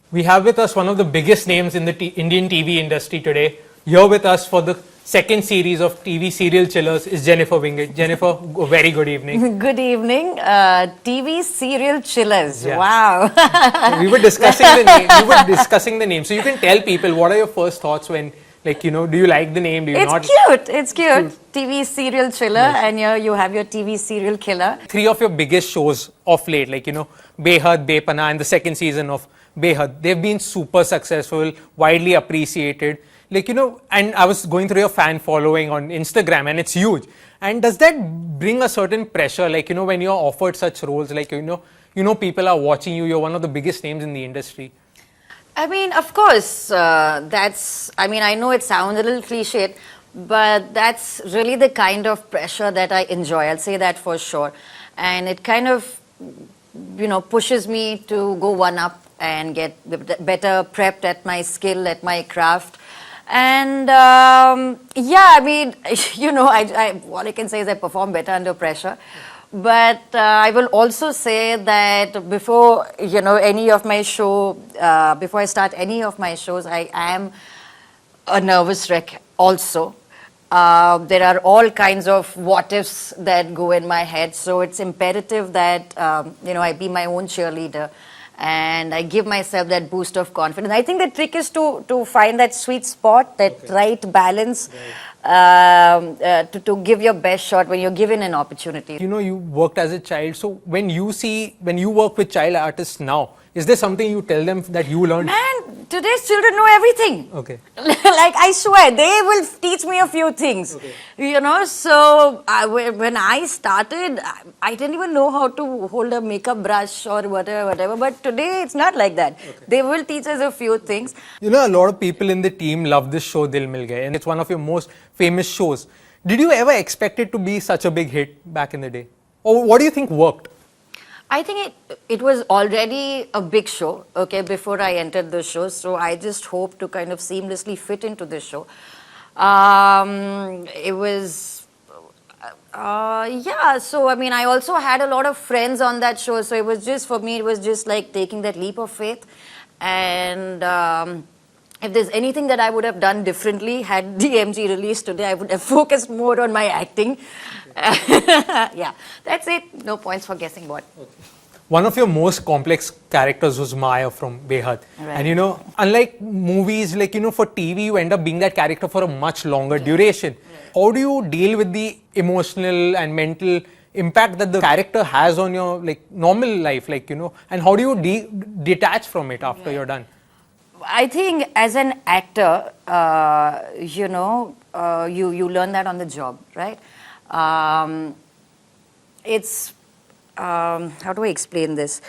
We have with us one of the biggest names in the Indian TV industry today. Here with us for the second series of TV serial chillers is Jennifer Winget. Jennifer, very good evening. Good evening. TV serial chillers. Yeah. Wow. So we were discussing the name. We were discussing the name. So you can tell people what are your first thoughts when, like, do you like the name? Do you not? It's cute. TV serial chiller, yes. And you have your TV serial killer. Three of your biggest shows of late, like, Beyhadh, Bepannaah, and the second season of Beyhadh, they've been super successful, widely appreciated. Like, and I was going through your fan following on Instagram and it's huge. And does that bring a certain pressure? Like, when you're offered such roles, like, people are watching you, you're one of the biggest names in the industry. I mean, of course, I know it sounds a little cliched, but that's really the kind of pressure that I enjoy. I'll say that for sure. And it kind of, pushes me to go one up and get better prepped at my skill, at my craft. And all I can say is I perform better under pressure. But I will also say that before, any of my show, before I start any of my shows, I am a nervous wreck also. There are all kinds of what-ifs that go in my head. So it's imperative that, I be my own cheerleader. And I give myself that boost of confidence. I think the trick is to find that sweet spot, that right balance, to give your best shot when you're given an opportunity. You worked as a child. So when you work with child artists now, is there something you tell them that you learned? Man, today's children know everything. Okay. Like, I swear, they will teach me a few things. Okay. So when I started, I didn't even know how to hold a makeup brush or whatever. But today, it's not like that. Okay. They will teach us a few things. A lot of people in the team love this show, Dil Mil Gaye, and it's one of your most famous shows. Did you ever expect it to be such a big hit back in the day? Or what do you think worked? I think it was already a big show, before I entered the show. So I just hope to kind of seamlessly fit into the show. It was, so I also had a lot of friends on that show. So it was just, for me, it was just like taking that leap of faith. And if there's anything that I would have done differently had DMG released today, I would have focused more on my acting. Yeah, that's it. No points for guessing what. Okay. One of your most complex characters was Maya from Beyhadh. Right. And unlike movies, like, for TV, you end up being that character for a much longer duration. Right. How do you deal with the emotional and mental impact that the character has on your, like, normal life, like, and how do you detach from it after you're done? I think as an actor, you learn that on the job, right? It's, how do I explain this?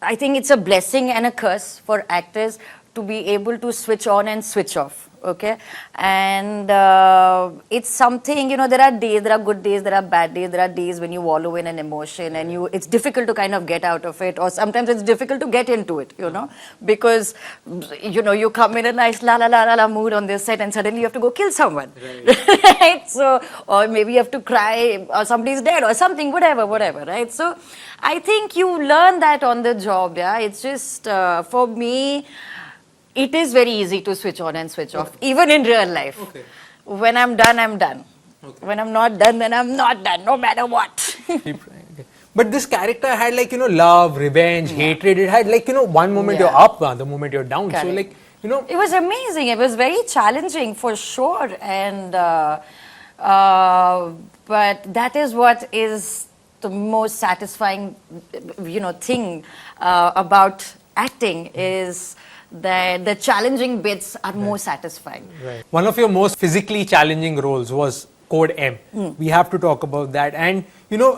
I think it's a blessing and a curse for actors to be able to switch on and switch off. Okay, and it's something, there are days, there are good days, there are bad days, there are days when you wallow in an emotion and it's difficult to kind of get out of it, or sometimes it's difficult to get into it, because, you come in a nice la la la la la mood on this set and suddenly you have to go kill someone, right? So, or maybe you have to cry or somebody's dead or something, whatever, right? So, I think you learn that on the job, yeah. It's just, for me, it is very easy to switch on and switch off, even in real life. Okay. When I'm done, I'm done. Okay. When I'm not done, then I'm not done, no matter what. Okay. But this character had, like, love, revenge, hatred. It had, like, one moment you're up, the moment you're down. Correct. So, like, It was amazing. It was very challenging, for sure. And, but that is what is the most satisfying, thing about acting is that the challenging bits are more satisfying. Right. One of your most physically challenging roles was Code M. We have to talk about that. And, you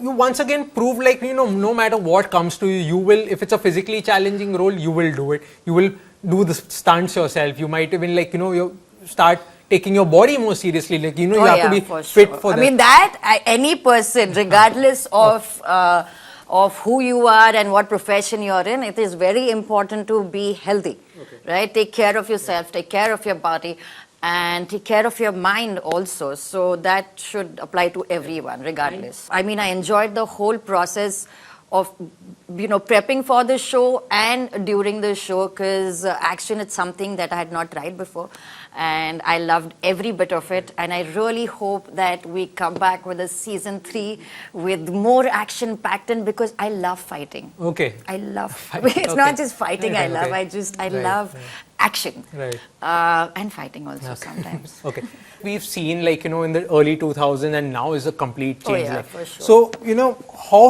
once again prove, like, no matter what comes to you, you will, if it's a physically challenging role, you will do it. You will do the stunts yourself. You might even, like, you start taking your body more seriously. Like, you have to be fit for that. I mean, any person, regardless of who you are and what profession you're in, it is very important to be healthy, right? Take care of yourself, take care of your body, and take care of your mind also. So that should apply to everyone, regardless. I mean, I enjoyed the whole process of prepping for the show and during the show, because action is something that I had not tried before, and I loved every bit of it. And I really hope that we come back with a season 3 with more action packed in, because I love fighting. Okay. I love it's not just fighting. I love. I love action. Right. And fighting also sometimes. Okay. We've seen in the early 2000s, and now is a complete change. Oh, yeah, for sure. So, how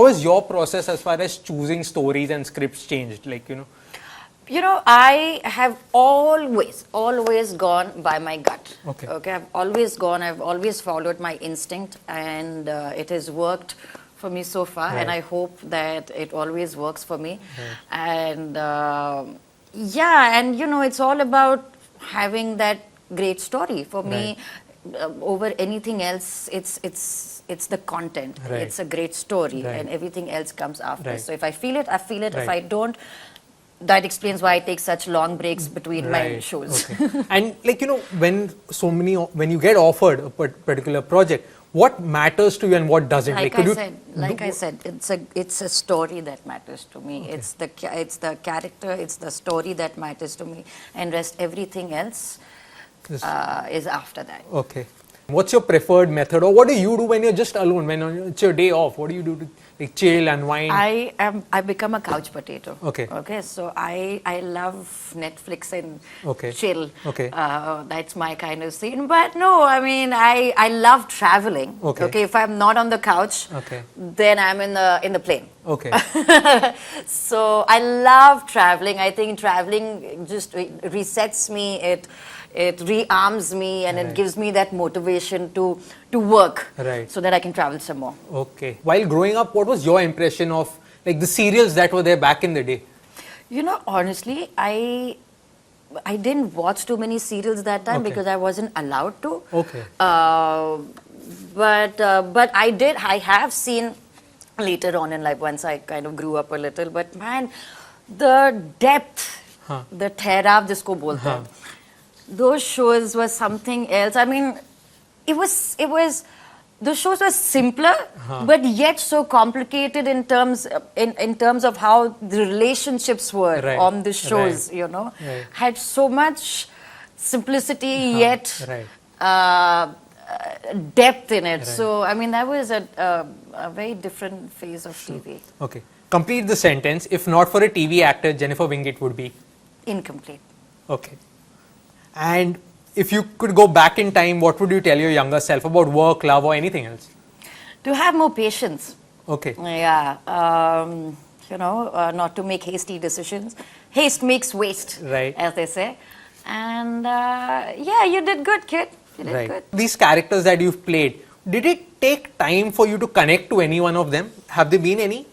has your process as far as choosing stories and scripts changed? I have always gone by my gut. Okay. I've always followed my instinct, and it has worked for me so far, and I hope that it always works for me. And it's all about having that great story. For me, over anything else, it's the content. It's a great story, and everything else comes after. So if I feel it, I feel it. If I don't, that explains why I take such long breaks between my shows. Okay. And when you get offered a particular project, what matters to you and what doesn't? I said, it's a story that matters to me. It's the character, it's the story that matters to me, and rest everything else is after that. Okay. What's your preferred method, or what do you do when you're just alone? When it's your day off, what do you do to chill, unwind? I become a couch potato. Okay. So I love Netflix and chill. Okay. That's my kind of scene. But no, I love traveling. Okay. If I'm not on the couch, then I'm in the plane. Okay. So I love traveling. I think traveling just resets me. It rearms me, and it gives me that motivation to work, so that I can travel some more. Okay. While growing up, what was your impression of the serials that were there back in the day? Honestly, I didn't watch too many serials that time because I wasn't allowed to. Okay. But I did. I have seen later on in life, once I kind of grew up a little. But man, the depth, the ठहराव जिसको बोलते हैं, those shows were something else. The shows were simpler, but yet so complicated in terms of how the relationships were on the shows. Had so much simplicity, yet depth in it. So that was a very different phase of TV. Okay. Complete the sentence. If not for a TV actor, Jennifer Winget would be incomplete. Okay. And if you could go back in time, what would you tell your younger self about work, love, or anything else? To have more patience. Okay. Yeah. Not to make hasty decisions. Haste makes waste, as they say. And you did good, kid. You did good. These characters that you've played, did it take time for you to connect to any one of them? Have there been any?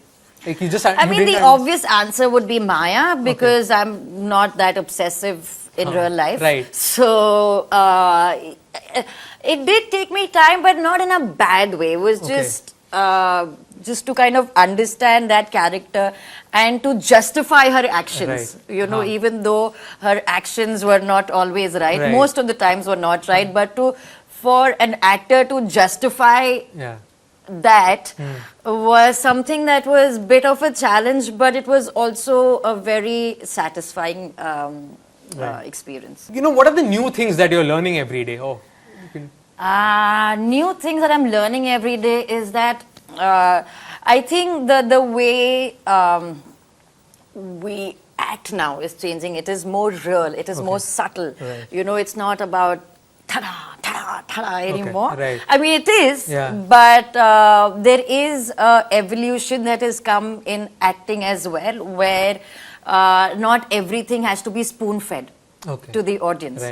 The obvious answer would be Maya, because I'm not that obsessive in real life. So it did take me time, but not in a bad way. It was just to kind of understand that character and to justify her actions. Even though her actions were not always right. Most of the times were not right, but for an actor to justify that was something that was a bit of a challenge, but it was also a very satisfying experience. What are the new things that you're learning every day? New things that I'm learning every day is that I think the way we act now is changing. It is more real. It is more subtle. It's not about ta-da, ta-da, ta-da anymore. It is, but there is evolution that has come in acting as well, where not everything has to be spoon-fed to the audience.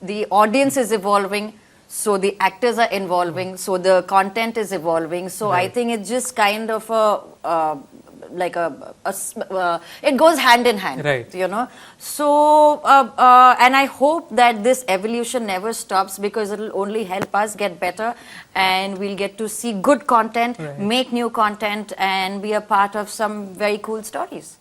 The audience is evolving, so the actors are evolving, so the content is evolving. So I think it's just kind of it goes hand in hand, So, and I hope that this evolution never stops, because it will only help us get better, and we'll get to see good content, make new content, and be a part of some very cool stories.